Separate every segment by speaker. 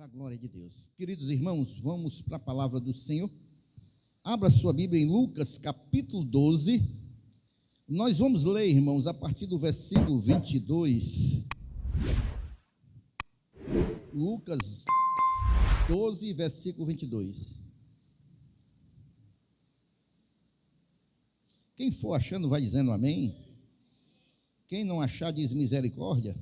Speaker 1: Para a glória de Deus. Queridos irmãos, vamos para a palavra do Senhor. Abra sua Bíblia em Lucas, capítulo 12. Nós vamos ler, irmãos, a partir do versículo 22. Lucas 12, versículo 22. Quem for achando vai dizendo amém. Quem não achar diz misericórdia.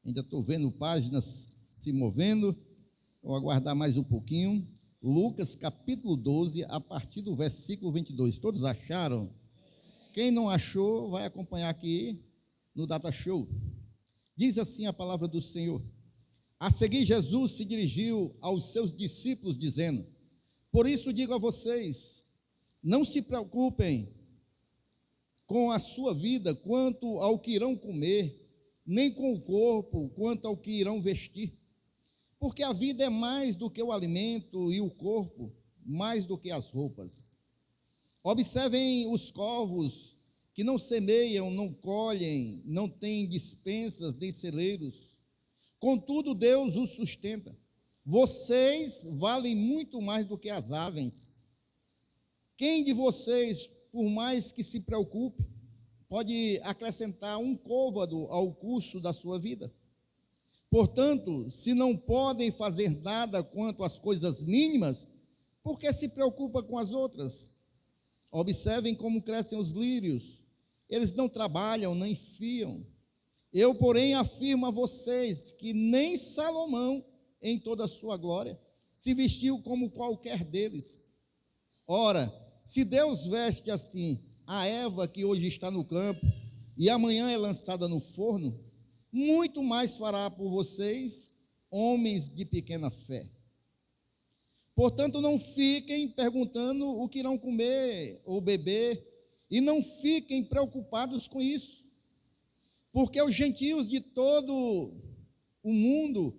Speaker 1: Ainda estou vendo páginas se movendo. Vou aguardar mais um pouquinho. Lucas capítulo 12, a partir do versículo 22. Todos acharam? Quem não achou, vai acompanhar aqui no Data Show. Diz assim a palavra do Senhor. A seguir, Jesus se dirigiu aos seus discípulos, dizendo: por isso digo a vocês, não se preocupem com a sua vida quanto ao que irão comer, nem com o corpo quanto ao que irão vestir. Porque a vida é mais do que o alimento e o corpo mais do que as roupas. Observem os corvos que não semeiam, não colhem, não têm despensas nem celeiros. Contudo, Deus os sustenta. Vocês valem muito mais do que as aves. Quem de vocês, por mais que se preocupe, pode acrescentar um côvado ao curso da sua vida? Portanto, se não podem fazer nada quanto às coisas mínimas, por que se preocupa com as outras? Observem como crescem os lírios. Eles não trabalham, nem fiam. Eu, porém, afirmo a vocês que nem Salomão, em toda a sua glória, se vestiu como qualquer deles. Ora, se Deus veste assim a erva que hoje está no campo e amanhã é lançada no forno, muito mais fará por vocês, homens de pequena fé. Portanto, não fiquem perguntando o que irão comer ou beber, e não fiquem preocupados com isso, porque os gentios de todo o mundo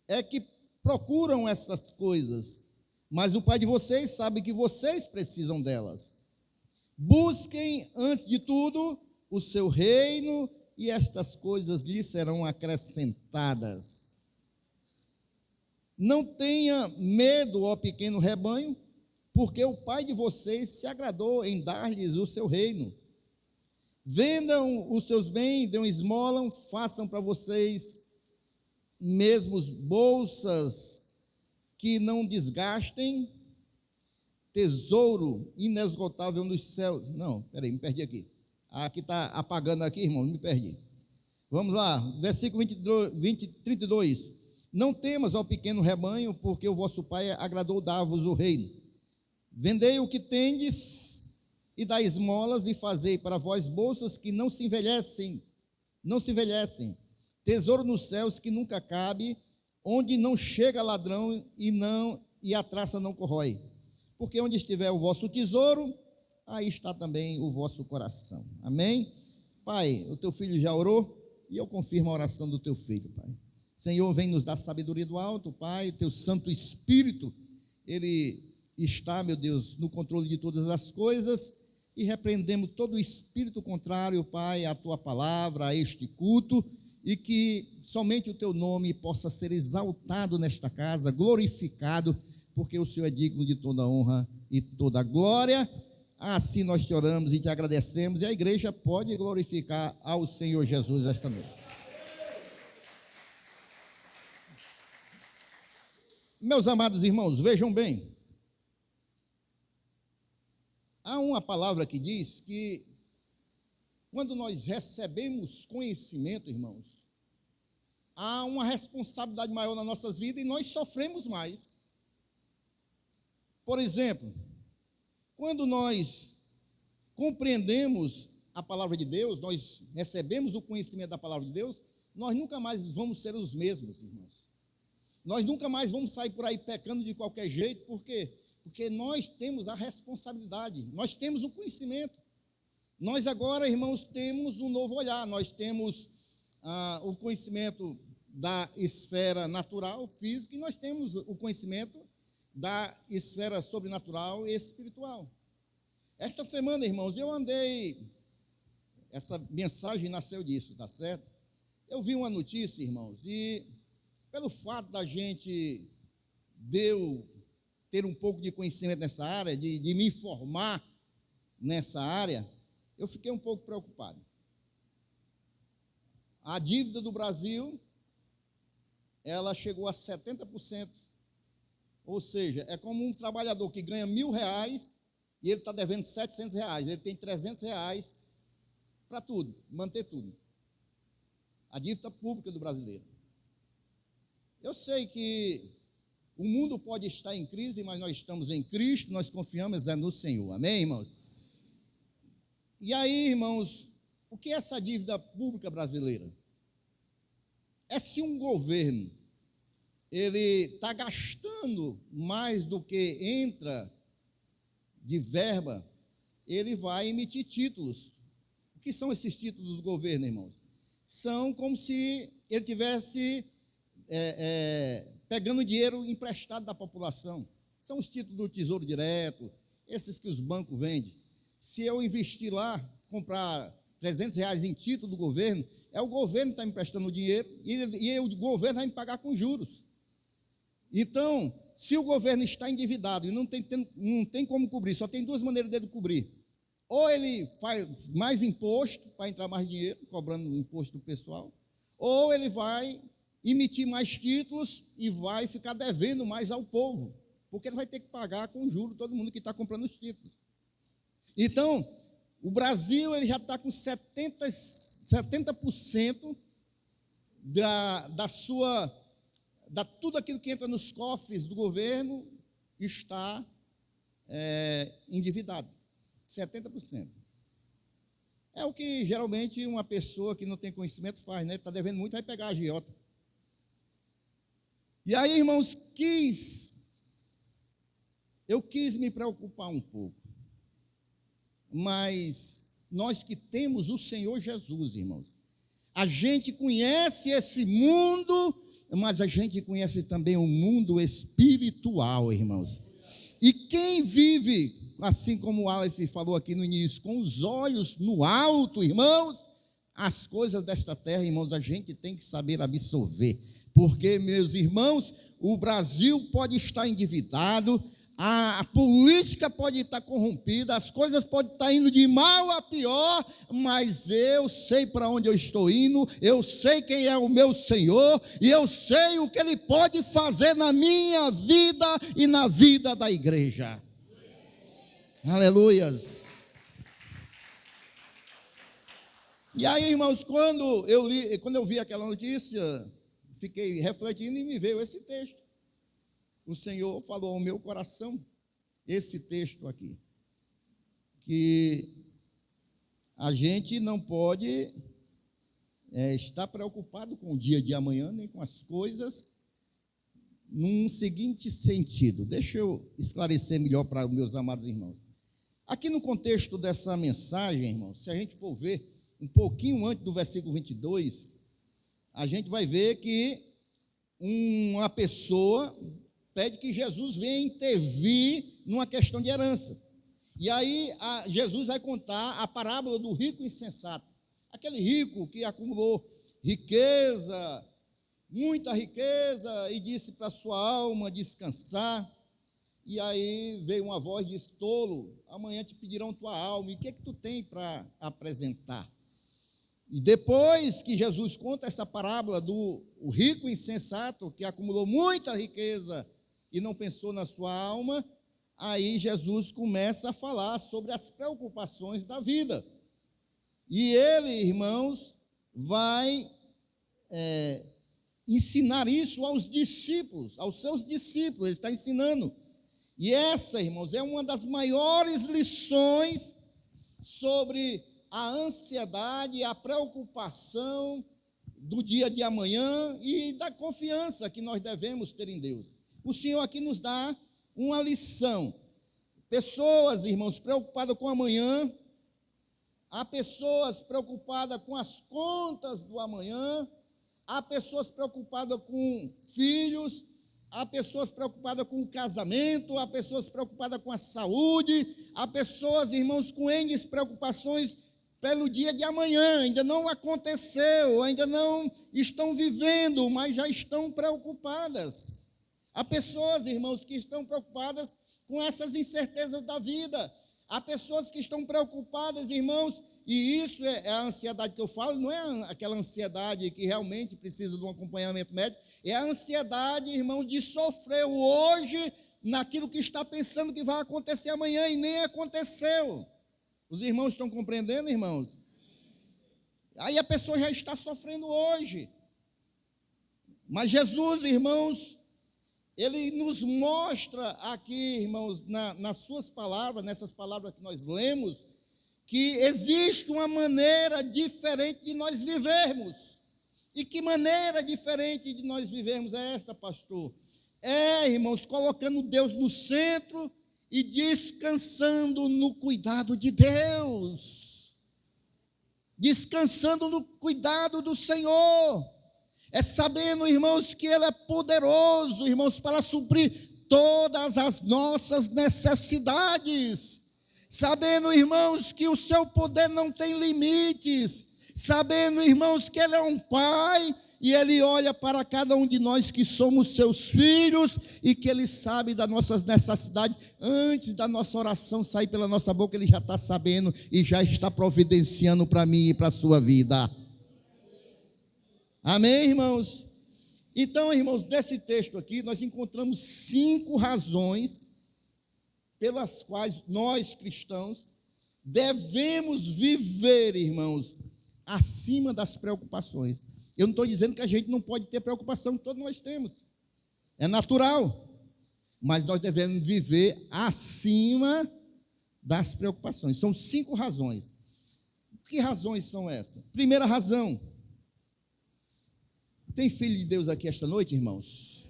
Speaker 1: é que procuram essas coisas, mas o Pai de vocês sabe que vocês precisam delas. Busquem, antes de tudo, o seu reino, e estas coisas lhes serão acrescentadas. Não tenha medo, ó pequeno rebanho, porque o Pai de vocês se agradou em dar-lhes o seu reino. Vendam os seus bens, dêem esmola, façam para vocês mesmos bolsas que não desgastem, tesouro inesgotável nos céus. Não, peraí, me perdi aqui. Aqui está apagando aqui, irmão, me perdi. Vamos lá, versículo 32. Não temas, ó pequeno rebanho, porque o vosso Pai agradou dar-vos o reino. Vendei o que tendes e dai esmolas, e fazei para vós bolsas que não se envelhecem, tesouro nos céus que nunca cabe, onde não chega ladrão e a traça não corrói. Porque onde estiver o vosso tesouro, aí está também o vosso coração. Amém? Pai, o teu filho já orou e eu confirmo a oração do teu filho, Pai. Senhor, vem nos dar sabedoria do alto, Pai. Teu Santo Espírito, ele está, meu Deus, no controle de todas as coisas, e repreendemos todo o espírito contrário, Pai, à tua palavra, a este culto, e que somente o teu nome possa ser exaltado nesta casa, glorificado, porque o Senhor é digno de toda honra e toda glória. Assim nós te oramos e te agradecemos, e a igreja pode glorificar ao Senhor Jesus esta noite. Meus amados irmãos, vejam bem, há uma palavra que diz que quando nós recebemos conhecimento, irmãos, há uma responsabilidade maior nas nossas vidas e nós sofremos mais. Por exemplo, quando nós compreendemos a palavra de Deus, nós recebemos o conhecimento da palavra de Deus, nós nunca mais vamos ser os mesmos, irmãos. Nós nunca mais vamos sair por aí pecando de qualquer jeito. Por quê? Porque nós temos a responsabilidade, nós temos o conhecimento. Nós agora, irmãos, temos um novo olhar, nós temos o conhecimento da esfera natural, física, e nós temos o conhecimento da esfera sobrenatural e espiritual. Esta semana, irmãos, eu andei essa mensagem nasceu disso, tá certo? Eu vi uma notícia, irmãos, e pelo fato da gente ter um pouco de conhecimento nessa área, de me informar nessa área, eu fiquei um pouco preocupado. A dívida do Brasil, ela chegou a 70%. Ou seja, é como um trabalhador que ganha R$1.000 e ele está devendo R$700. Ele tem R$300 para tudo, manter tudo. A dívida pública do brasileiro. Eu sei que o mundo pode estar em crise, mas nós estamos em Cristo, nós confiamos no Senhor. Amém, irmãos? E aí, irmãos, o que é essa dívida pública brasileira? É se um governo ele está gastando mais do que entra de verba, ele vai emitir títulos. O que são esses títulos do governo, irmãos? São como se ele tivesse pegando dinheiro emprestado da população. São os títulos do Tesouro Direto, esses que os bancos vendem. Se eu investir lá, comprar R$300 em título do governo, é o governo que está me emprestando o dinheiro e o governo vai me pagar com juros. Então, se o governo está endividado e não tem como cobrir, só tem duas maneiras dele cobrir. Ou ele faz mais imposto para entrar mais dinheiro, cobrando o imposto do pessoal, ou ele vai emitir mais títulos e vai ficar devendo mais ao povo, porque ele vai ter que pagar com juros todo mundo que está comprando os títulos. Então, o Brasil ele já está com 70% tudo aquilo que entra nos cofres do governo está endividado. 70%. É o que geralmente uma pessoa que não tem conhecimento faz, né? Está devendo muito, vai pegar a agiota. E aí, irmãos, eu quis me preocupar um pouco. Mas nós que temos o Senhor Jesus, irmãos, a gente conhece esse mundo, mas a gente conhece também o mundo espiritual, irmãos. E quem vive, assim como o Aleph falou aqui no início, com os olhos no alto, irmãos, as coisas desta terra, irmãos, a gente tem que saber absorver. Porque, meus irmãos, o Brasil pode estar endividado, a política pode estar corrompida, as coisas podem estar indo de mal a pior, mas eu sei para onde eu estou indo, eu sei quem é o meu Senhor, e eu sei o que Ele pode fazer na minha vida e na vida da igreja. Aleluias. E aí, irmãos, quando eu vi aquela notícia, fiquei refletindo e me veio esse texto. O Senhor falou ao meu coração esse texto aqui, que a gente não pode estar preocupado com o dia de amanhã, nem com as coisas, num seguinte sentido. Deixa eu esclarecer melhor para os meus amados irmãos. Aqui no contexto dessa mensagem, irmãos, se a gente for ver um pouquinho antes do versículo 22, a gente vai ver que uma pessoa pede que Jesus venha intervir numa questão de herança. E aí Jesus vai contar a parábola do rico insensato. Aquele rico que acumulou riqueza, muita riqueza, e disse para sua alma descansar. E aí veio uma voz e disse: tolo, amanhã te pedirão tua alma, e o que é que tu tem para apresentar? E depois que Jesus conta essa parábola do rico insensato, que acumulou muita riqueza e não pensou na sua alma, aí Jesus começa a falar sobre as preocupações da vida. E ele, irmãos, vai ensinar isso aos discípulos, aos seus discípulos, ele está ensinando. E essa, irmãos, é uma das maiores lições sobre a ansiedade e a preocupação do dia de amanhã e da confiança que nós devemos ter em Deus. O Senhor aqui nos dá uma lição. Pessoas, irmãos, preocupadas com amanhã, há pessoas preocupadas com as contas do amanhã, há pessoas preocupadas com filhos, há pessoas preocupadas com o casamento, há pessoas preocupadas com a saúde, há pessoas, irmãos, com N preocupações pelo dia de amanhã, ainda não aconteceu, ainda não estão vivendo, mas já estão preocupadas. Há pessoas, irmãos, que estão preocupadas com essas incertezas da vida. Há pessoas que estão preocupadas, irmãos, e isso é a ansiedade que eu falo, não é aquela ansiedade que realmente precisa de um acompanhamento médico, é a ansiedade, irmão, de sofrer hoje naquilo que está pensando que vai acontecer amanhã e nem aconteceu. Os irmãos estão compreendendo, irmãos? Aí a pessoa já está sofrendo hoje. Mas Jesus, irmãos, ele nos mostra aqui, irmãos, nas suas palavras, nessas palavras que nós lemos, que existe uma maneira diferente de nós vivermos. E que maneira diferente de nós vivermos é esta, pastor? Irmãos, colocando Deus no centro e descansando no cuidado de Deus. Descansando no cuidado do Senhor. É sabendo, irmãos, que Ele é poderoso, irmãos, para suprir todas as nossas necessidades. Sabendo, irmãos, que o seu poder não tem limites. Sabendo, irmãos, que Ele é um Pai e Ele olha para cada um de nós que somos seus filhos e que Ele sabe das nossas necessidades. Antes da nossa oração sair pela nossa boca, Ele já está sabendo e já está providenciando para mim e para a sua vida. Amém, irmãos? Então, irmãos, nesse texto aqui, nós encontramos 5 razões pelas quais nós, cristãos, devemos viver, irmãos, acima das preocupações. Eu não estou dizendo que a gente não pode ter preocupação, que todos nós temos. É natural. Mas nós devemos viver acima das preocupações. São 5 razões. Que razões são essas? Primeira razão. Tem filho de Deus aqui esta noite, irmãos?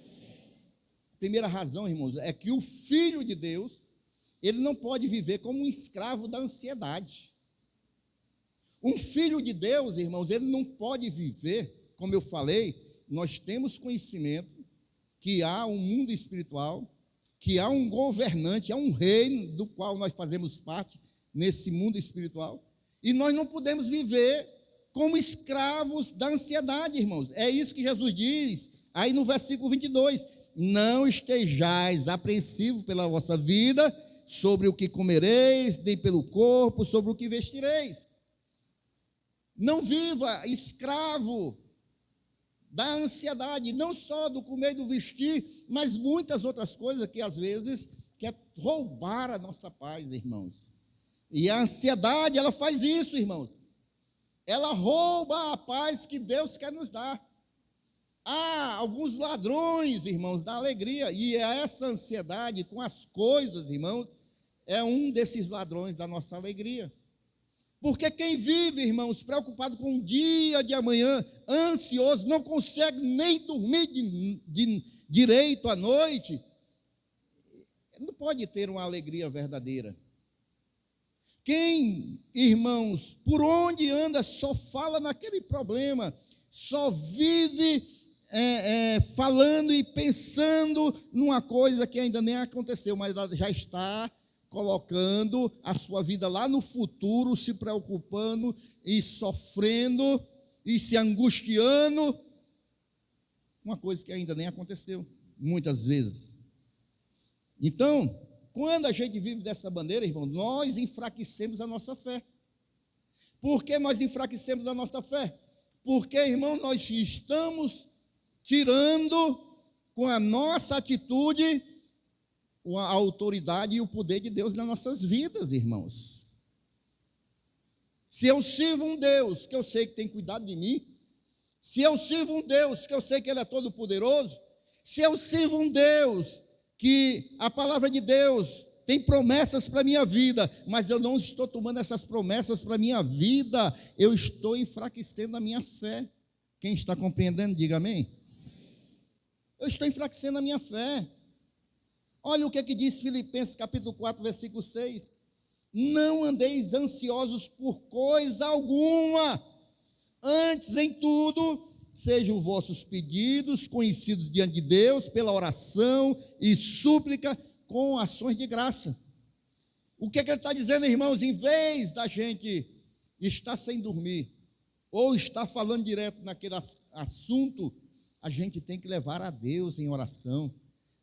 Speaker 1: Primeira razão, irmãos, é que o filho de Deus, ele não pode viver como um escravo da ansiedade. Um filho de Deus, irmãos, ele não pode viver, como eu falei, nós temos conhecimento que há um mundo espiritual, que há um governante, há um reino do qual nós fazemos parte nesse mundo espiritual, e nós não podemos viver como escravos da ansiedade, irmãos. É isso que Jesus diz aí no versículo 22. Não estejais apreensivos pela vossa vida, sobre o que comereis, nem pelo corpo, sobre o que vestireis. Não viva escravo da ansiedade, não só do comer e do vestir, mas muitas outras coisas que às vezes quer roubar a nossa paz, irmãos. E a ansiedade, ela faz isso, irmãos. Ela rouba a paz que Deus quer nos dar. Há alguns ladrões, irmãos, da alegria, e essa ansiedade com as coisas, irmãos, é um desses ladrões da nossa alegria. Porque quem vive, irmãos, preocupado com o dia de amanhã, ansioso, não consegue nem dormir direito à noite, não pode ter uma alegria verdadeira. Quem, irmãos, por onde anda, só fala naquele problema, só vive falando e pensando numa coisa que ainda nem aconteceu, mas ela já está colocando a sua vida lá no futuro, se preocupando e sofrendo e se angustiando, uma coisa que ainda nem aconteceu, muitas vezes. Então, quando a gente vive dessa maneira, irmão, nós enfraquecemos a nossa fé. Por que nós enfraquecemos a nossa fé? Porque, irmão, nós estamos tirando com a nossa atitude a autoridade e o poder de Deus nas nossas vidas, irmãos. Se eu sirvo um Deus que eu sei que tem cuidado de mim, se eu sirvo um Deus que eu sei que Ele é todo poderoso, se eu sirvo um Deus que a palavra de Deus tem promessas para a minha vida, mas eu não estou tomando essas promessas para a minha vida, eu estou enfraquecendo a minha fé. Quem está compreendendo, diga amém. Eu estou enfraquecendo a minha fé. Olha o que diz Filipenses capítulo 4, versículo 6. Não andeis ansiosos por coisa alguma, antes em tudo, sejam vossos pedidos conhecidos diante de Deus, pela oração e súplica, com ações de graça. O que ele está dizendo, irmãos? Em vez da gente está sem dormir, ou está falando direto naquele assunto, a gente tem que levar a Deus em oração,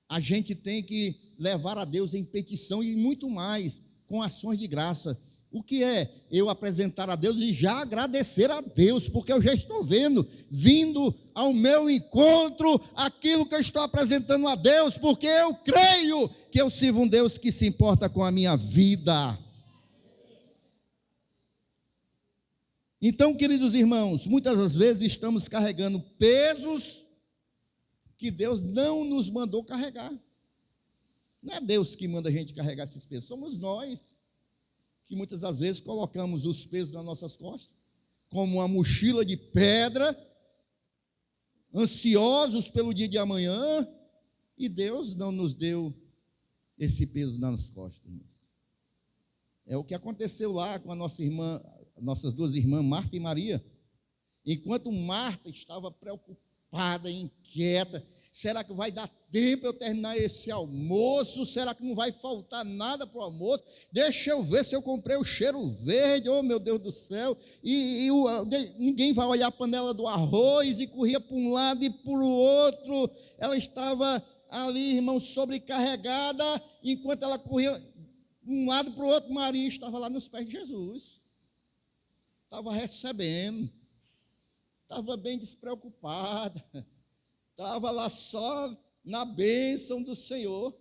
Speaker 1: a gente tem que levar a Deus em petição e muito mais, com ações de graça. O que é eu apresentar a Deus e já agradecer a Deus, porque eu já estou vendo, vindo ao meu encontro, aquilo que eu estou apresentando a Deus, porque eu creio que eu sirvo um Deus que se importa com a minha vida. Então, queridos irmãos, muitas das vezes estamos carregando pesos que Deus não nos mandou carregar. Não é Deus que manda a gente carregar esses pesos, somos nós que muitas das vezes colocamos os pesos nas nossas costas, como uma mochila de pedra, ansiosos pelo dia de amanhã, e Deus não nos deu esse peso nas costas, irmãos. É o que aconteceu lá com a nossas duas irmãs, Marta e Maria. Enquanto Marta estava preocupada, inquieta, será que vai dar tempo eu terminar esse almoço? Será que não vai faltar nada para o almoço? Deixa eu ver se eu comprei o cheiro verde, oh meu Deus do céu, ninguém vai olhar a panela do arroz, e corria para um lado e para o outro. Ela estava ali, irmão, sobrecarregada, enquanto ela corria de um lado para o outro, Maria estava lá nos pés de Jesus, estava recebendo, estava bem despreocupada, estava lá só na bênção do Senhor,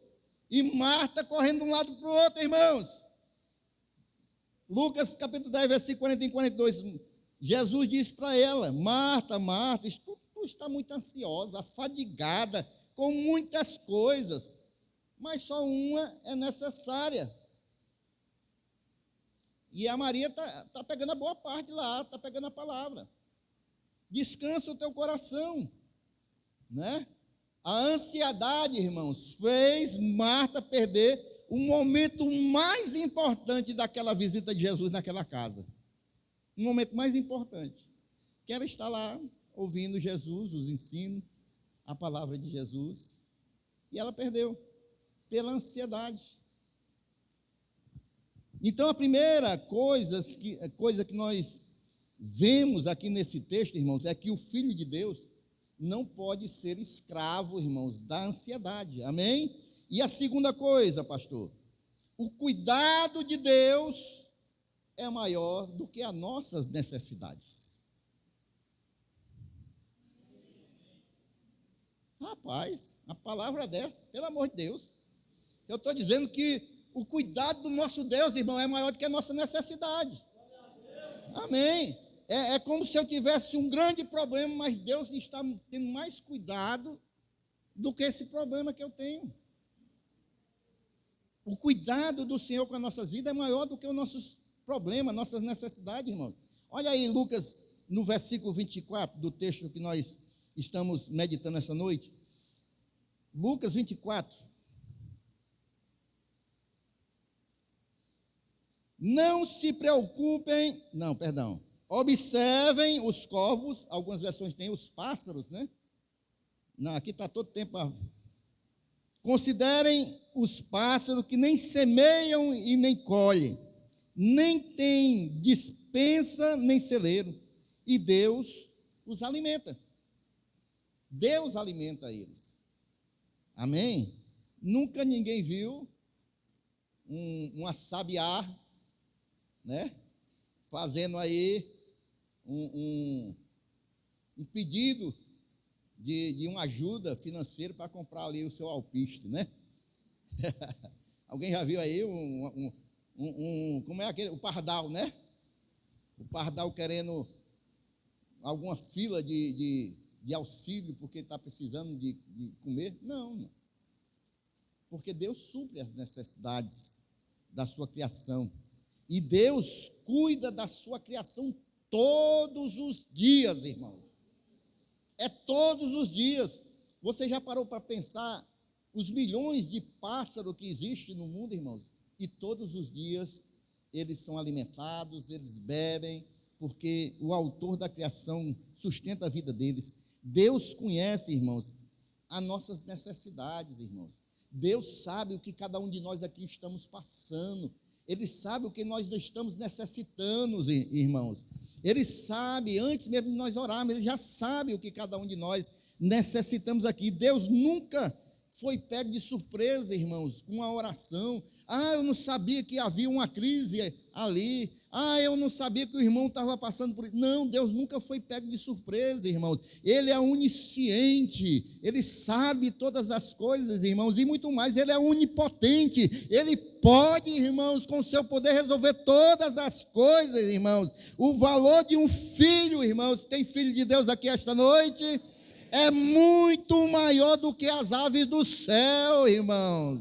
Speaker 1: e Marta correndo de um lado para o outro, irmãos. Lucas capítulo 10, versículo 41 e 42, Jesus disse para ela: Marta, Marta, tu está muito ansiosa, afadigada, com muitas coisas, mas só uma é necessária. E a Maria está pegando a boa parte lá, está pegando a palavra. Descansa o teu coração, né? A ansiedade, irmãos, fez Marta perder o momento mais importante daquela visita de Jesus naquela casa. Um momento mais importante, que era estar lá ouvindo Jesus, os ensinos, a palavra de Jesus, e ela perdeu pela ansiedade. Então, a primeira coisa que nós vemos aqui nesse texto, irmãos, é que o Filho de Deus não pode ser escravo, irmãos, da ansiedade, amém? E a segunda coisa, pastor, o cuidado de Deus é maior do que as nossas necessidades. Rapaz, a palavra é dessa, pelo amor de Deus. Eu estou dizendo que o cuidado do nosso Deus, irmão, é maior do que a nossa necessidade. Amém. É como se eu tivesse um grande problema, mas Deus está tendo mais cuidado do que esse problema que eu tenho. O cuidado do Senhor com as nossas vidas é maior do que os nossos problemas, nossas necessidades, irmãos. Olha aí, Lucas, no versículo 24 do texto que nós estamos meditando essa noite. Lucas 24. Não se preocupem, observem os corvos, algumas versões têm os pássaros, né? Não, aqui está todo tempo. Considerem os pássaros que nem semeiam e nem colhem, nem têm despensa nem celeiro, e Deus os alimenta. Deus alimenta eles. Amém? Nunca ninguém viu uma sabiá, né, fazendo aí um pedido de uma ajuda financeira para comprar ali o seu alpiste, né? Alguém já viu aí como é aquele, o pardal, né? O pardal querendo alguma fila de auxílio porque está precisando de comer? Não. Porque Deus supre as necessidades da sua criação. E Deus cuida da sua criação todos os dias, irmãos. É todos os dias. Você já parou para pensar os milhões de pássaros que existem no mundo, irmãos? E todos os dias eles são alimentados, eles bebem, porque o autor da criação sustenta a vida deles. Deus conhece, irmãos, as nossas necessidades, irmãos. Deus sabe o que cada um de nós aqui estamos passando. Ele sabe o que nós estamos necessitando, irmãos. Ele sabe, antes mesmo de nós orarmos, Ele já sabe o que cada um de nós necessitamos aqui. Deus nunca foi pego de surpresa, irmãos, com a oração. Eu não sabia que havia uma crise ali. Eu não sabia que o irmão estava passando por isso. Não, Deus nunca foi pego de surpresa, irmãos. Ele é onisciente, Ele sabe todas as coisas, irmãos, e muito mais, Ele é onipotente. Ele pode, irmãos, com o seu poder resolver todas as coisas, irmãos. O valor de um filho, irmãos, tem filho de Deus aqui esta noite? É muito maior do que as aves do céu, irmãos.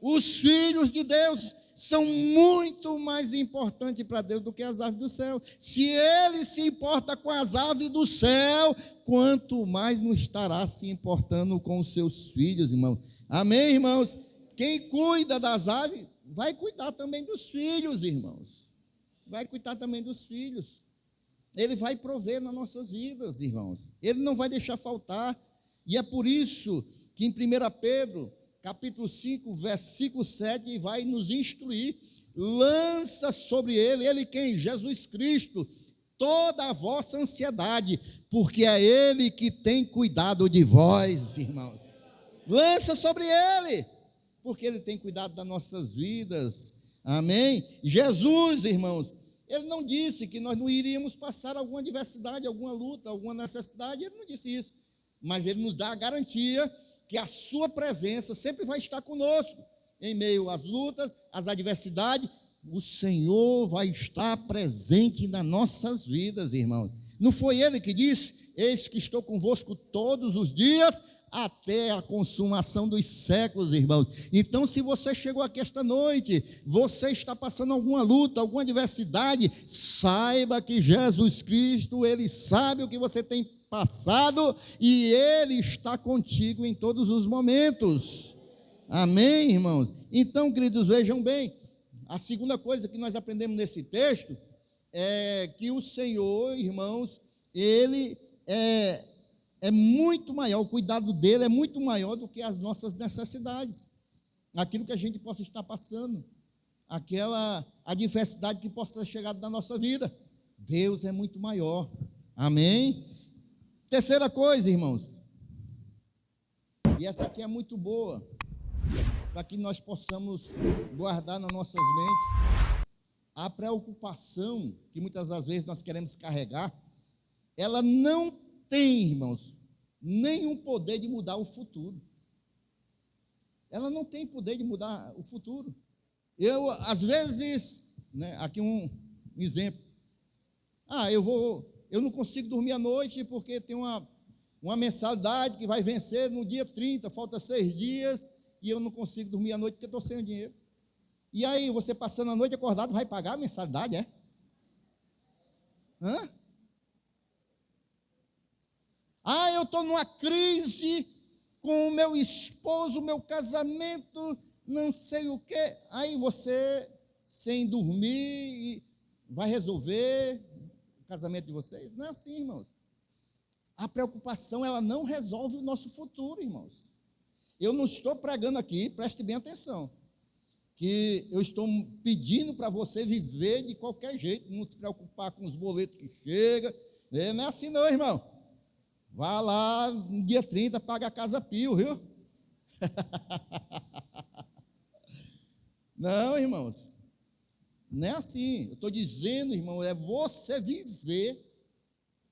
Speaker 1: Os filhos de Deus são muito mais importantes para Deus do que as aves do céu. Se Ele se importa com as aves do céu, quanto mais não estará se importando com os seus filhos, irmãos. Amém, irmãos? Quem cuida das aves, vai cuidar também dos filhos, irmãos. Vai cuidar também dos filhos. Ele vai prover nas nossas vidas, irmãos. Ele não vai deixar faltar. E é por isso que em 1 Pedro, capítulo 5, versículo 7, vai nos instruir. Lança sobre ele quem? Jesus Cristo, toda a vossa ansiedade, porque é Ele que tem cuidado de vós, irmãos. Lança sobre Ele, porque Ele tem cuidado das nossas vidas. Amém? Jesus, irmãos, Ele não disse que nós não iríamos passar alguma adversidade, alguma luta, alguma necessidade. Ele não disse isso. Mas Ele nos dá a garantia que a sua presença sempre vai estar conosco. Em meio às lutas, às adversidades, o Senhor vai estar presente nas nossas vidas, irmãos. Não foi Ele que disse: eis que estou convosco todos os dias, até a consumação dos séculos, irmãos. Então, se você chegou aqui esta noite, você está passando alguma luta, alguma adversidade, saiba que Jesus Cristo, Ele sabe o que você tem passado e Ele está contigo em todos os momentos. Amém, irmãos? Então, queridos, vejam bem, a segunda coisa que nós aprendemos nesse texto é que o Senhor, irmãos, Ele é muito maior, o cuidado dele é muito maior do que as nossas necessidades, aquilo que a gente possa estar passando, aquela adversidade que possa ter chegado na nossa vida. Deus é muito maior. Amém? Terceira coisa, irmãos, e essa aqui é muito boa, para que nós possamos guardar nas nossas mentes. A preocupação que muitas das vezes nós queremos carregar, ela não tem, irmãos, nenhum poder de mudar o futuro. Ela não tem poder de mudar o futuro. Eu, às vezes, aqui um exemplo. Eu não consigo dormir à noite porque tem uma mensalidade que vai vencer no dia 30, falta 6 dias, e eu não consigo dormir à noite porque estou sem dinheiro. E aí, você passando a noite acordado, vai pagar a mensalidade, é? Eu estou numa crise com o meu esposo, meu casamento, não sei o quê. Aí você, sem dormir, vai resolver o casamento de vocês? Não é assim, irmãos. A preocupação, ela não resolve o nosso futuro, irmãos. Eu não estou pregando aqui, preste bem atenção, que eu estou pedindo para você viver de qualquer jeito, não se preocupar com os boletos que chegam. Não é assim não, irmão. Vá lá no dia 30, paga a Casa Pio, viu? Não, irmãos, não é assim. Eu estou dizendo, irmão, é você viver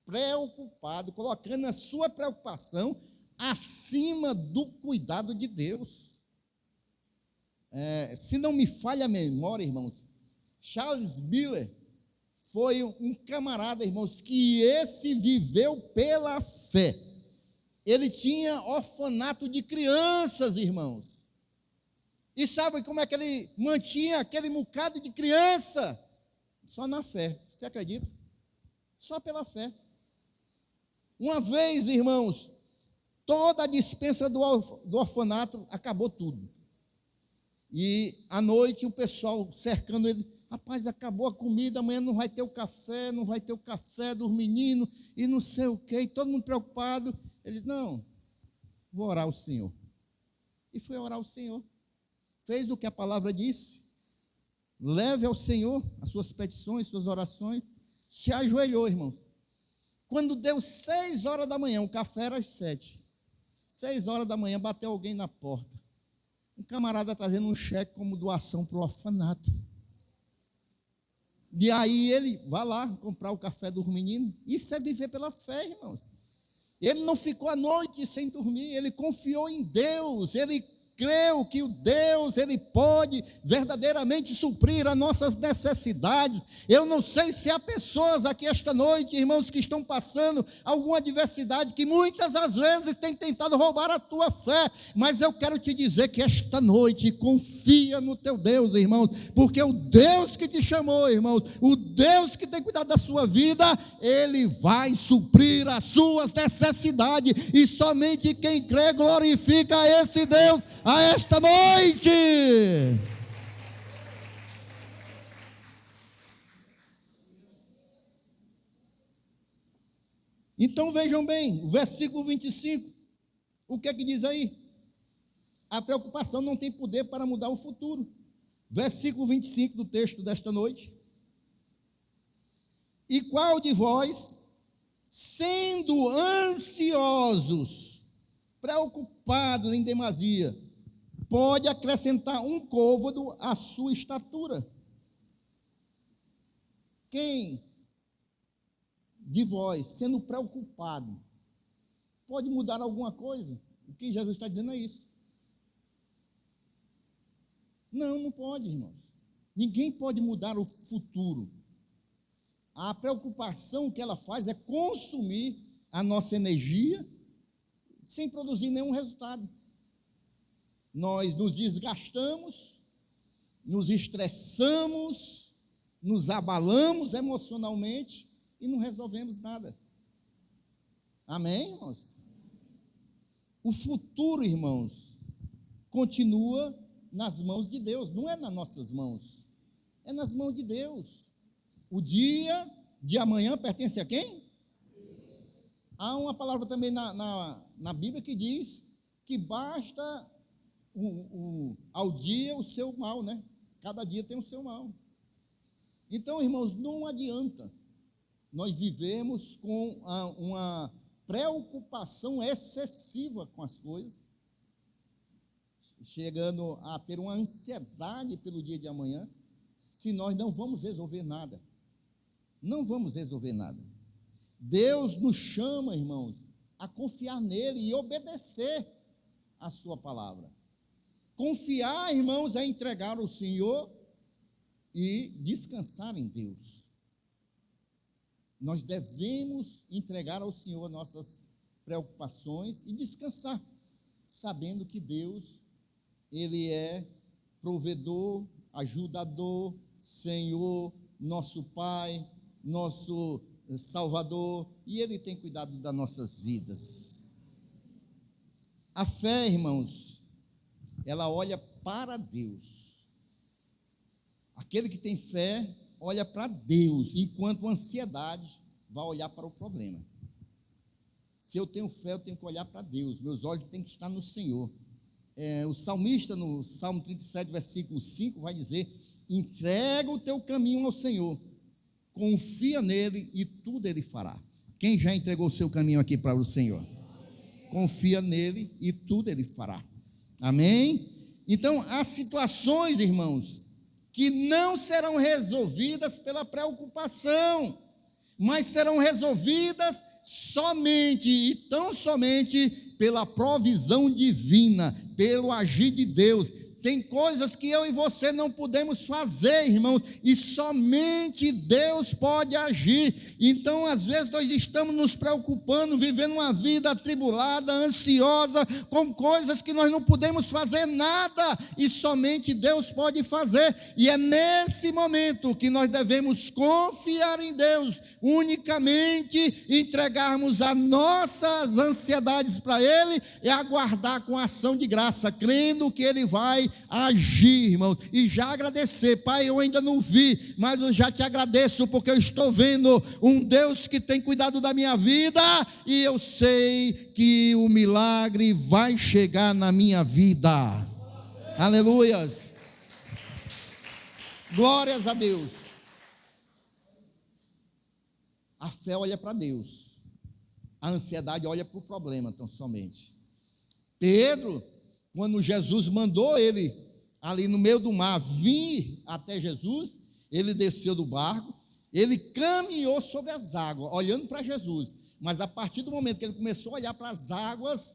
Speaker 1: preocupado, colocando a sua preocupação acima do cuidado de Deus. Se não me falha a memória, irmãos, Charles Miller foi um camarada, irmãos, que esse viveu pela fé. Ele tinha orfanato de crianças, irmãos. E sabe como é que ele mantinha aquele bocado de criança? Só na fé. Você acredita? Só pela fé. Uma vez, irmãos, toda a despensa do orfanato acabou tudo. E à noite o pessoal cercando ele: rapaz, acabou a comida, amanhã não vai ter o café, não vai ter o café dos meninos, e não sei o quê, e todo mundo preocupado. Ele disse: não, vou orar ao Senhor. E foi orar ao Senhor. Fez o que a palavra disse. leve ao Senhor as suas petições, suas orações. Se ajoelhou, irmão. Quando deu 6 horas da manhã, o café era às 7. 6 horas da manhã, bateu alguém na porta. Um camarada trazendo um cheque como doação para o orfanato. E aí ele vai lá comprar o café dos meninos. Isso é viver pela fé, irmãos. Ele não ficou a noite sem dormir, ele confiou em Deus, ele creu que o Deus, ele pode verdadeiramente suprir as nossas necessidades. Eu não sei se há pessoas aqui esta noite, irmãos, que estão passando alguma adversidade, que muitas das vezes tem tentado roubar a tua fé, mas eu quero te dizer que esta noite, confia no teu Deus, irmãos, porque o Deus que te chamou, irmãos, o Deus que tem cuidado da sua vida, ele vai suprir as suas necessidades, e somente quem crê glorifica esse Deus a esta noite. Então vejam bem, o versículo 25, o que é que diz aí? A preocupação não tem poder para mudar o futuro. Versículo 25 do texto desta noite. E qual de vós, sendo ansiosos, preocupados em demasia, pode acrescentar um côvado à sua estatura? Quem de vós, sendo preocupado, pode mudar alguma coisa? O que Jesus está dizendo é isso. Não pode, irmãos. Ninguém pode mudar o futuro. A preocupação que ela faz é consumir a nossa energia sem produzir nenhum resultado. Nós nos desgastamos, nos estressamos, nos abalamos emocionalmente e não resolvemos nada. Amém, irmãos? O futuro, irmãos, continua nas mãos de Deus, não é nas nossas mãos, é nas mãos de Deus. O dia de amanhã pertence a quem? Há uma palavra também na Bíblia que diz que basta ao dia o seu mal, né? Cada dia tem o seu mal. Então, irmãos, não adianta nós vivemos com uma preocupação excessiva com as coisas, chegando a ter uma ansiedade pelo dia de amanhã, se nós não vamos resolver nada. Não vamos resolver nada. Deus nos chama, irmãos, a confiar nele e obedecer a sua palavra. Confiar, irmãos, é entregar ao Senhor e descansar em Deus. Nós devemos entregar ao Senhor nossas preocupações e descansar, sabendo que Deus, ele é provedor, ajudador, Senhor, nosso Pai, nosso Salvador, e ele tem cuidado das nossas vidas. A fé, irmãos, ela olha para Deus. Aquele que tem fé olha para Deus, enquanto a ansiedade vai olhar para o problema. Se eu tenho fé, eu tenho que olhar para Deus, meus olhos têm que estar no Senhor. O salmista, no Salmo 37, versículo 5, vai dizer: entrega o teu caminho ao Senhor, confia nele e tudo ele fará. Quem já entregou o seu caminho aqui para o Senhor? Confia nele e tudo ele fará. Amém? Então, há situações, irmãos, que não serão resolvidas pela preocupação, mas serão resolvidas somente e tão somente pela provisão divina, pelo agir de Deus. Tem coisas que eu e você não podemos fazer, irmãos, e somente Deus pode agir. Então, às vezes, nós estamos nos preocupando, vivendo uma vida atribulada, ansiosa, com coisas que nós não podemos fazer nada, e somente Deus pode fazer. E é nesse momento que nós devemos confiar em Deus, unicamente entregarmos as nossas ansiedades para Ele e aguardar com ação de graça, crendo que Ele vai agir, irmãos, e já agradecer. Pai, eu ainda não vi, mas eu já te agradeço, porque eu estou vendo um Deus que tem cuidado da minha vida, e eu sei que o milagre vai chegar na minha vida. Aleluias. Glórias a Deus. A fé olha para Deus. A ansiedade olha para o problema, tão somente. Pedro, quando Jesus mandou ele, ali no meio do mar, vir até Jesus, ele desceu do barco, ele caminhou sobre as águas, olhando para Jesus. Mas a partir do momento que ele começou a olhar para as águas,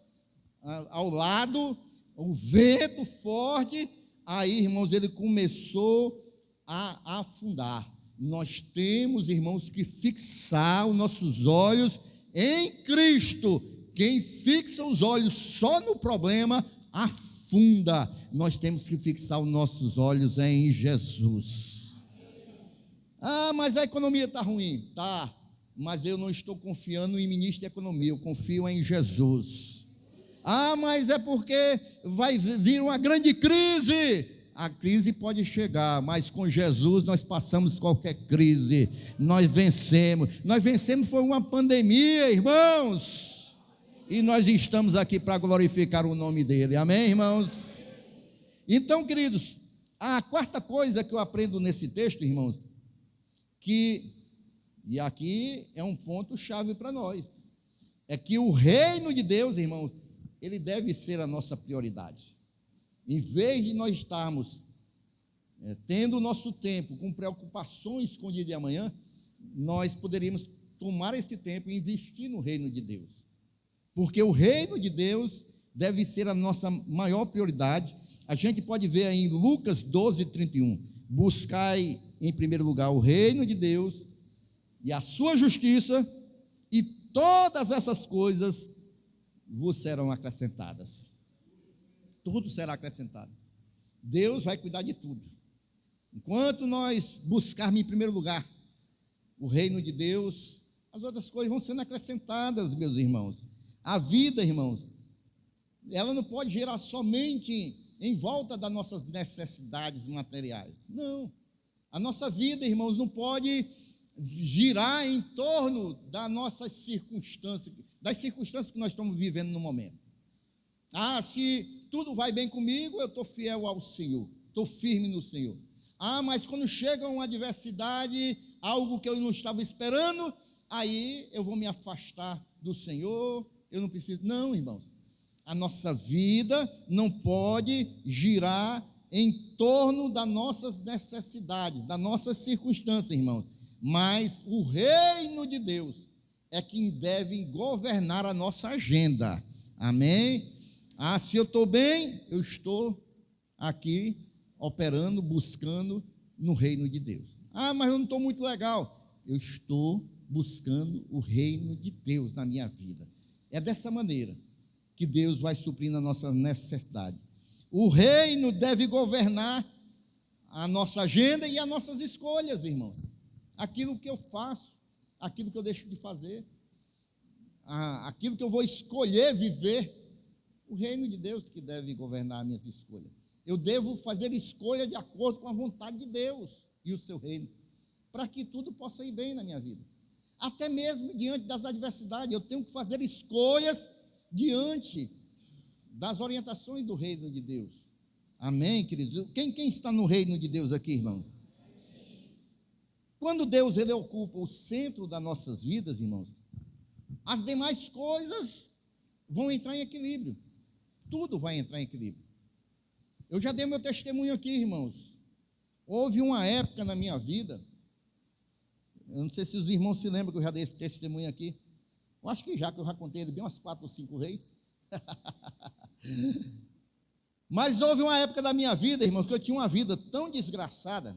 Speaker 1: ao lado, o vento forte, aí, irmãos, ele começou a afundar. Nós temos, irmãos, que fixar os nossos olhos em Cristo. Quem fixa os olhos só no problema, afunda. Nós temos que fixar os nossos olhos em Jesus. Ah, mas a economia está ruim. Tá, mas eu não estou confiando em ministro da economia, eu confio em Jesus. Ah, mas é porque vai vir uma grande crise. A crise pode chegar, mas com Jesus nós passamos qualquer crise, nós vencemos. Nós vencemos foi uma pandemia, irmãos, e nós estamos aqui para glorificar o nome dele, amém, irmãos? Então, queridos, a quarta coisa que eu aprendo nesse texto, irmãos, e aqui é um ponto chave para nós, é que o reino de Deus, irmãos, ele deve ser a nossa prioridade. Em vez de nós estarmos tendo o nosso tempo com preocupações com o dia de amanhã, nós poderíamos tomar esse tempo e investir no reino de Deus. Porque o reino de Deus deve ser a nossa maior prioridade. A gente pode ver aí em Lucas 12, 31. Buscai em primeiro lugar o reino de Deus e a sua justiça, e todas essas coisas vos serão acrescentadas. Tudo será acrescentado. Deus vai cuidar de tudo. Enquanto nós buscarmos em primeiro lugar o reino de Deus, as outras coisas vão sendo acrescentadas, meus irmãos. A vida, irmãos, ela não pode girar somente em volta das nossas necessidades materiais. Não. A nossa vida, irmãos, não pode girar em torno das nossas circunstâncias, das circunstâncias que nós estamos vivendo no momento. Ah, se tudo vai bem comigo, eu estou fiel ao Senhor, estou firme no Senhor. Ah, mas quando chega uma adversidade, algo que eu não estava esperando, aí eu vou me afastar do Senhor, eu não preciso. Não, irmãos, a nossa vida não pode girar em torno das nossas necessidades, das nossas circunstâncias, irmãos, mas o reino de Deus é quem deve governar a nossa agenda, amém? Ah, se eu estou bem, eu estou aqui operando, buscando no reino de Deus. Ah, mas eu não estou muito legal. Eu estou buscando o reino de Deus na minha vida. É dessa maneira que Deus vai suprindo a nossa necessidade. O reino deve governar a nossa agenda e as nossas escolhas, irmãos. Aquilo que eu faço, aquilo que eu deixo de fazer, aquilo que eu vou escolher viver. O reino de Deus que deve governar as minhas escolhas. Eu devo fazer escolha de acordo com a vontade de Deus e o seu reino, para que tudo possa ir bem na minha vida. Até mesmo diante das adversidades, eu tenho que fazer escolhas diante das orientações do reino de Deus. Amém, queridos? Quem está no reino de Deus aqui, irmão? Quando Deus ele ocupa o centro das nossas vidas, irmãos, as demais coisas vão entrar em equilíbrio. Tudo vai entrar em equilíbrio. Eu já dei meu testemunho aqui, irmãos. Houve uma época na minha vida, eu não sei se os irmãos se lembram que eu já dei esse testemunho aqui. Eu acho que eu já contei ele bem umas 4 ou 5 vezes. Mas houve uma época da minha vida, irmãos, que eu tinha uma vida tão desgraçada,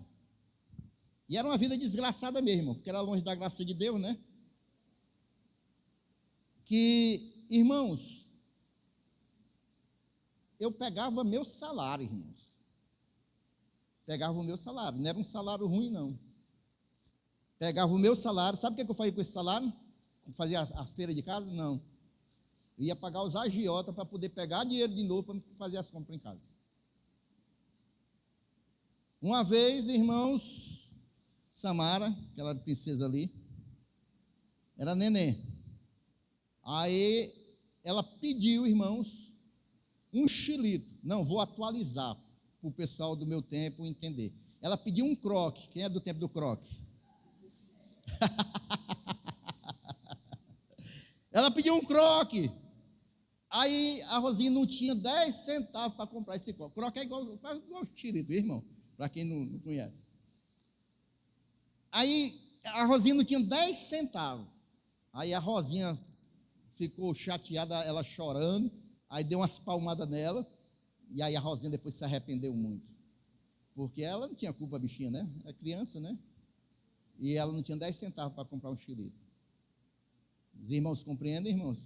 Speaker 1: e era uma vida desgraçada mesmo, porque era longe da graça de Deus, né? Que, irmãos, eu pegava meu salário, irmãos. Pegava o meu salário, não era um salário ruim, não. Pegava o meu salário, sabe o que eu fazia com esse salário? Fazia a feira de casa? Não. Eu ia pagar os agiotas para poder pegar dinheiro de novo para fazer as compras em casa. Uma vez, irmãos, Samara, aquela princesa ali, era neném. Aí ela pediu, irmãos, um xilito. Não, vou atualizar para o pessoal do meu tempo entender. Ela pediu um croque. Quem é do tempo do croque? Ela pediu um croque. Aí a Rosinha não tinha 10 centavos para comprar esse croque. Croque é quase igual xilito, irmão, para quem não conhece. Aí a Rosinha não tinha 10 centavos. Aí a Rosinha ficou chateada, ela chorando. Aí deu umas palmadas nela. E aí a Rosinha depois se arrependeu muito. Porque ela não tinha culpa, bichinha, né? É criança, né? E ela não tinha 10 centavos para comprar um xilito. Os irmãos compreendem, irmãos?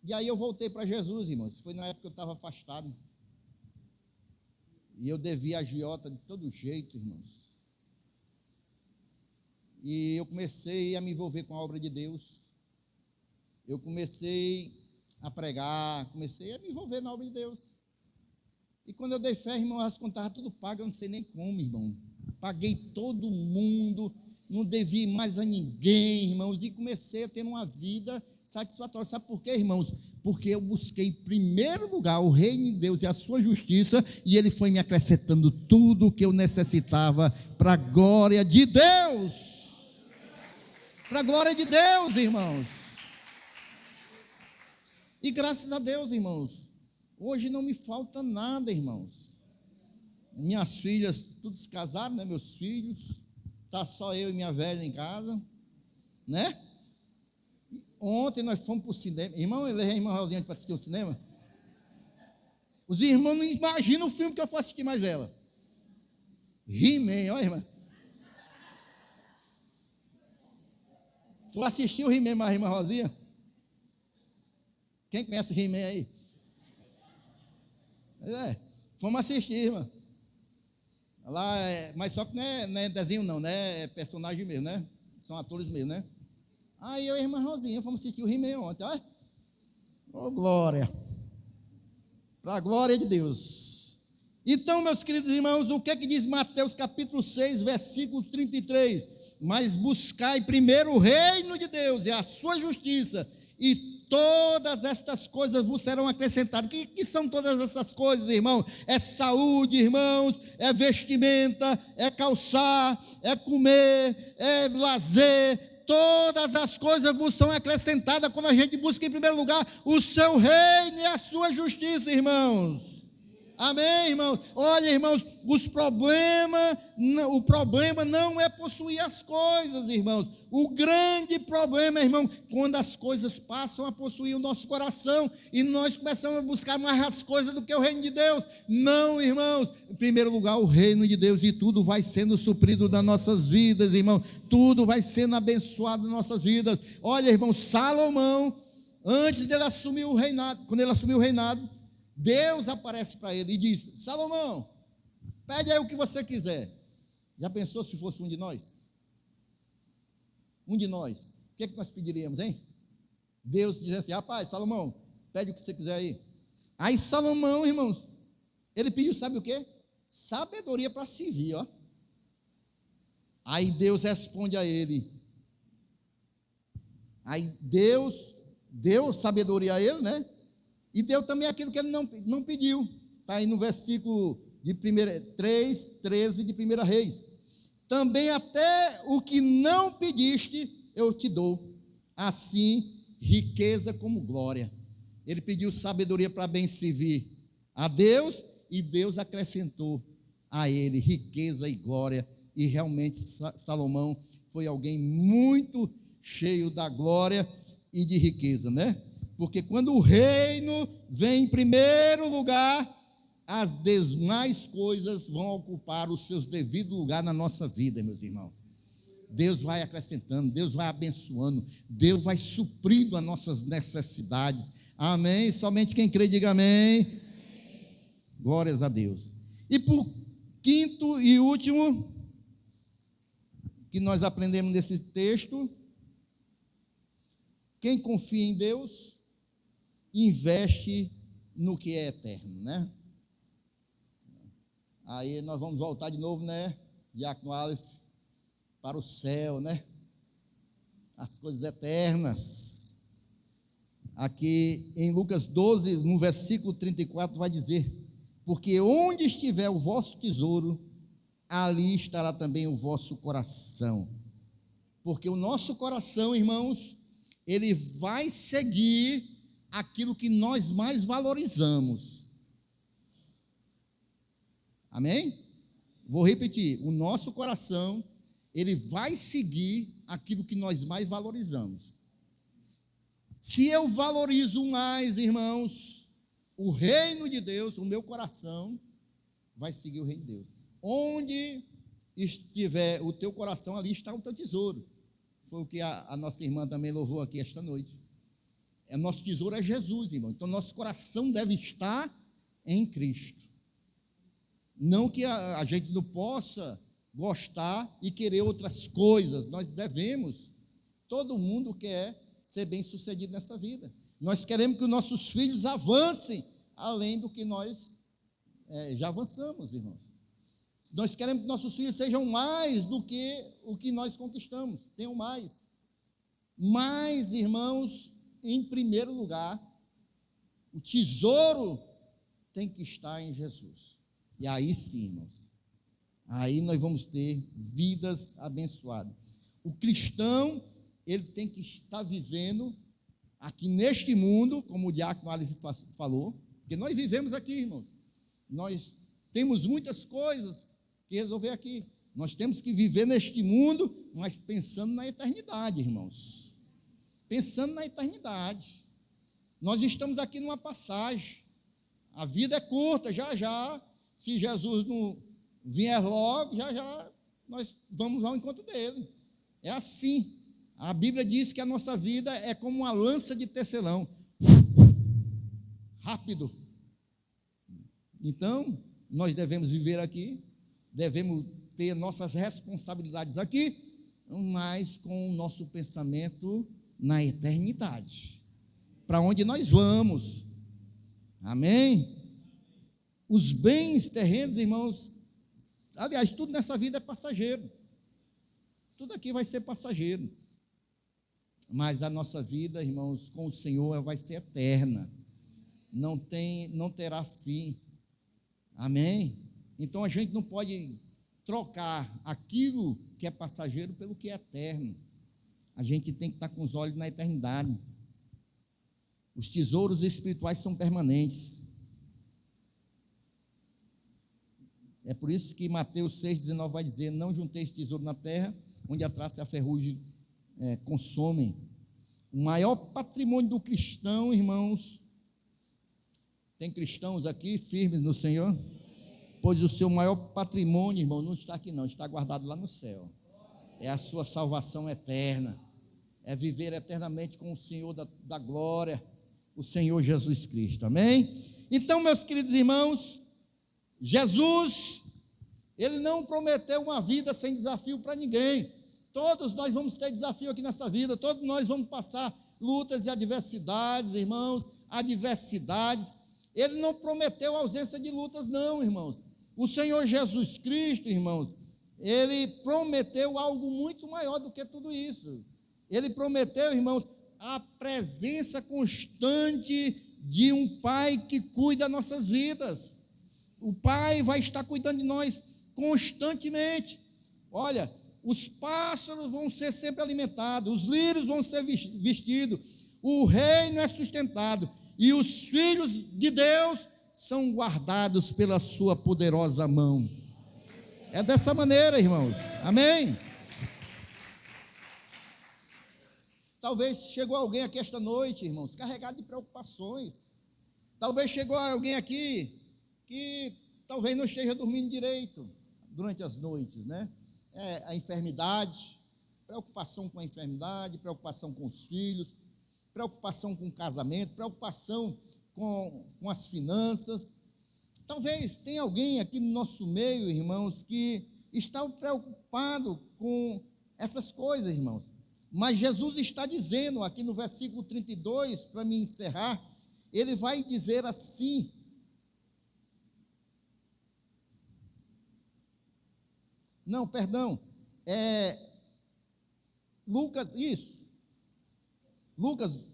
Speaker 1: E aí eu voltei para Jesus, irmãos. Foi na época que eu estava afastado. E eu devia a agiota de todo jeito, irmãos. E eu comecei a me envolver com a obra de Deus. Eu comecei a pregar, comecei a me envolver na obra de Deus. E quando eu dei fé, irmão, as contas estavam tudo pagas, eu não sei nem como, irmão. Paguei todo mundo, não devi mais a ninguém, irmãos, e comecei a ter uma vida satisfatória. Sabe por quê, irmãos? Porque eu busquei em primeiro lugar o reino de Deus e a sua justiça, e Ele foi me acrescentando tudo o que eu necessitava para a glória de Deus. Para a glória de Deus, irmãos. E graças a Deus, irmãos, hoje não me falta nada, irmãos. Minhas filhas, todos se casaram, né? Meus filhos, está só eu e minha velha em casa, né? Ontem nós fomos para o cinema. Irmão, eu levei a irmã Rosinha para assistir o cinema. Os irmãos não imaginam o filme que eu for assistir mais ela. He-Man, olha, irmã. Fui assistir o He-Man mais a irmã Rosinha. Quem conhece o He-Man aí? Fomos assistir, irmã. Lá, mas só que não é desenho não, né? É personagem mesmo, né? São atores mesmo, né? Aí eu e a irmã Rosinha fomos assistir o He-Man ontem, olha. Oh, glória. Para a glória de Deus. Então, meus queridos irmãos, o que é que diz Mateus capítulo 6, versículo 33? Mas buscai primeiro o reino de Deus e a sua justiça, e todas estas coisas vos serão acrescentadas. Que são todas essas coisas, irmãos? É saúde, irmãos, é vestimenta, é calçar, é comer, é lazer. Todas as coisas vos são acrescentadas quando a gente busca em primeiro lugar o seu reino e a sua justiça, irmãos. Amém, irmãos? Olha, irmãos, o problema não é possuir as coisas, irmãos. O grande problema, irmão, quando as coisas passam a possuir o nosso coração e nós começamos a buscar mais as coisas do que o reino de Deus. Não, irmãos. Em primeiro lugar, o reino de Deus, e tudo vai sendo suprido nas nossas vidas, irmão. Tudo vai sendo abençoado nas nossas vidas. Olha, irmão, Salomão, antes dele assumir o reinado, quando ele assumiu o reinado, Deus aparece para ele e diz: Salomão, pede aí o que você quiser. Já pensou se fosse um de nós? Um de nós. O que é que nós pediríamos, hein? Deus diz assim: rapaz, Salomão, pede o que você quiser aí. Aí Salomão, irmãos, ele pediu, sabe o quê? Sabedoria para servir, ó. Aí Deus responde a ele. Aí Deus deu sabedoria a ele, né? E deu também aquilo que ele não pediu. Está aí no versículo de 3:13 de 1 Reis. Também até o que não pediste, eu te dou. Assim, riqueza como glória. Ele pediu sabedoria para bem servir a Deus, e Deus acrescentou a ele riqueza e glória. E realmente Salomão foi alguém muito cheio da glória e de riqueza, né? Porque quando o reino vem em primeiro lugar, as demais coisas vão ocupar os seus devidos lugares na nossa vida, meus irmãos. Deus vai acrescentando, Deus vai abençoando, Deus vai suprindo as nossas necessidades. Amém? Somente quem crê, diga amém. Glórias a Deus. E por quinto e último, que nós aprendemos nesse texto, quem confia em Deus, investe no que é eterno, né? Aí nós vamos voltar de novo, né, Diácono Aleph, para o céu, né? As coisas eternas. Aqui em Lucas 12, no versículo 34, vai dizer: Porque onde estiver o vosso tesouro, ali estará também o vosso coração. Porque o nosso coração, irmãos, ele vai seguir aquilo que nós mais valorizamos. Amém? Vou repetir, o nosso coração, ele vai seguir aquilo que nós mais valorizamos. Se eu valorizo mais, irmãos, o reino de Deus, o meu coração vai seguir o reino de Deus. Onde estiver o teu coração, ali está o teu tesouro. Foi o que a nossa irmã também louvou aqui esta noite. Nosso tesouro é Jesus, irmão. Então, nosso coração deve estar em Cristo. Não que a gente não possa gostar e querer outras coisas. Nós devemos. Todo mundo quer ser bem-sucedido nessa vida. Nós queremos que os nossos filhos avancem além do que nós já avançamos, irmãos. Nós queremos que nossos filhos sejam mais do que o que nós conquistamos, tenham mais. Mas, irmãos, em primeiro lugar, o tesouro tem que estar em Jesus. E aí sim, irmãos, aí nós vamos ter vidas abençoadas. O cristão, ele tem que estar vivendo aqui neste mundo, como o diácono Aleph falou, porque nós vivemos aqui, irmãos. Nós temos muitas coisas que resolver aqui. Nós temos que viver neste mundo, mas pensando na eternidade, irmãos. Pensando na eternidade. Nós estamos aqui numa passagem. A vida é curta, já. Se Jesus não vier logo, já nós vamos ao encontro dele. É assim. A Bíblia diz que a nossa vida é como uma lança de tecelão. Rápido. Então, nós devemos viver aqui, devemos ter nossas responsabilidades aqui, mas com o nosso pensamento na eternidade. Para onde nós vamos. Amém? Os bens terrenos, irmãos, aliás, tudo nessa vida é passageiro. Tudo aqui vai ser passageiro. Mas a nossa vida, irmãos, com o Senhor vai ser eterna. Não terá fim. Amém? Então a gente não pode trocar aquilo que é passageiro pelo que é eterno. A gente tem que estar com os olhos na eternidade. Os tesouros espirituais são permanentes. É por isso que Mateus 6,19 vai dizer: não junteis tesouro na terra, onde a traça e a ferrugem consomem. O maior patrimônio do cristão, irmãos, tem cristãos aqui firmes no Senhor? Pois o seu maior patrimônio, irmão, não está aqui não, está guardado lá no céu. É a sua salvação eterna. É viver eternamente com o Senhor da glória, o Senhor Jesus Cristo. Amém? Então, meus queridos irmãos, Jesus, ele não prometeu uma vida sem desafio para ninguém. Todos nós vamos ter desafio aqui nessa vida, todos nós vamos passar lutas e adversidades, irmãos, adversidades. Ele não prometeu ausência de lutas, não, irmãos. O Senhor Jesus Cristo, irmãos, ele prometeu algo muito maior do que tudo isso. Ele prometeu, irmãos, a presença constante de um Pai que cuida das nossas vidas. O Pai vai estar cuidando de nós constantemente. Olha, os pássaros vão ser sempre alimentados, os lírios vão ser vestidos, o reino é sustentado, e os filhos de Deus são guardados pela sua poderosa mão. É dessa maneira, irmãos. Amém? Talvez chegou alguém aqui esta noite, irmãos, carregado de preocupações. Talvez chegou alguém aqui que talvez não esteja dormindo direito durante as noites, né? A enfermidade, preocupação com a enfermidade, preocupação com os filhos, preocupação com o casamento, preocupação com as finanças. Talvez tenha alguém aqui no nosso meio, irmãos, que está preocupado com essas coisas, irmãos. Mas Jesus está dizendo aqui no versículo 32, para me encerrar, ele vai dizer assim: não, perdão, Lucas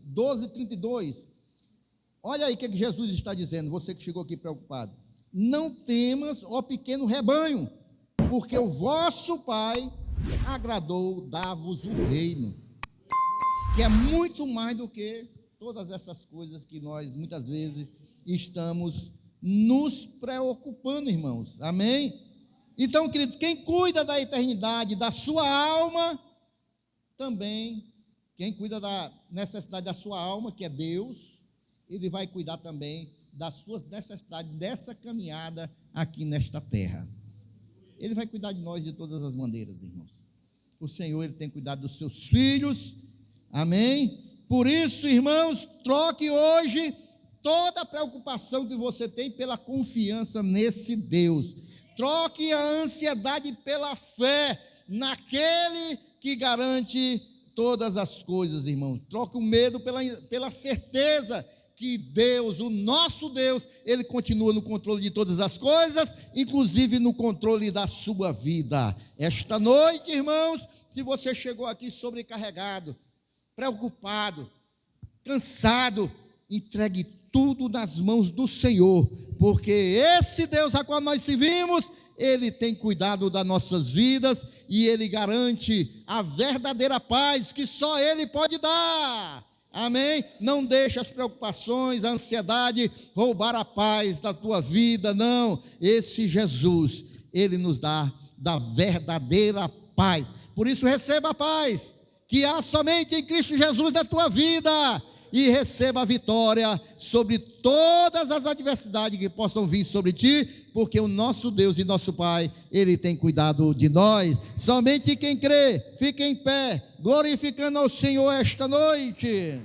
Speaker 1: 12, 32. Olha aí o que Jesus está dizendo, você que chegou aqui preocupado. não temas, ó pequeno rebanho, porque o vosso Pai agradou dar-vos o reino, que é muito mais do que todas essas coisas que nós muitas vezes estamos nos preocupando, irmãos. Amém? Então, querido, quem cuida da eternidade da sua alma, também, quem cuida da necessidade da sua alma, que é Deus, ele vai cuidar também das suas necessidades dessa caminhada aqui nesta terra. Ele vai cuidar de nós de todas as maneiras, irmãos. O Senhor, ele tem cuidado dos seus filhos. Amém? Por isso, irmãos, troque hoje toda a preocupação que você tem pela confiança nesse Deus. Troque a ansiedade pela fé naquele que garante todas as coisas, irmãos. Troque o medo pela certeza que Deus, o nosso Deus, ele continua no controle de todas as coisas, inclusive no controle da sua vida. Esta noite, irmãos, se você chegou aqui sobrecarregado, preocupado, cansado, entregue tudo nas mãos do Senhor, porque esse Deus a qual nós servimos, ele tem cuidado das nossas vidas e ele garante a verdadeira paz que só ele pode dar. Amém? Não deixe as preocupações, a ansiedade roubar a paz da tua vida, não. Esse Jesus, ele nos dá da verdadeira paz. Por isso, receba a paz que há somente em Cristo Jesus na tua vida e receba a vitória sobre todas as adversidades que possam vir sobre ti, porque o nosso Deus e nosso Pai, ele tem cuidado de nós. Somente quem crê, fique em pé, glorificando ao Senhor esta noite.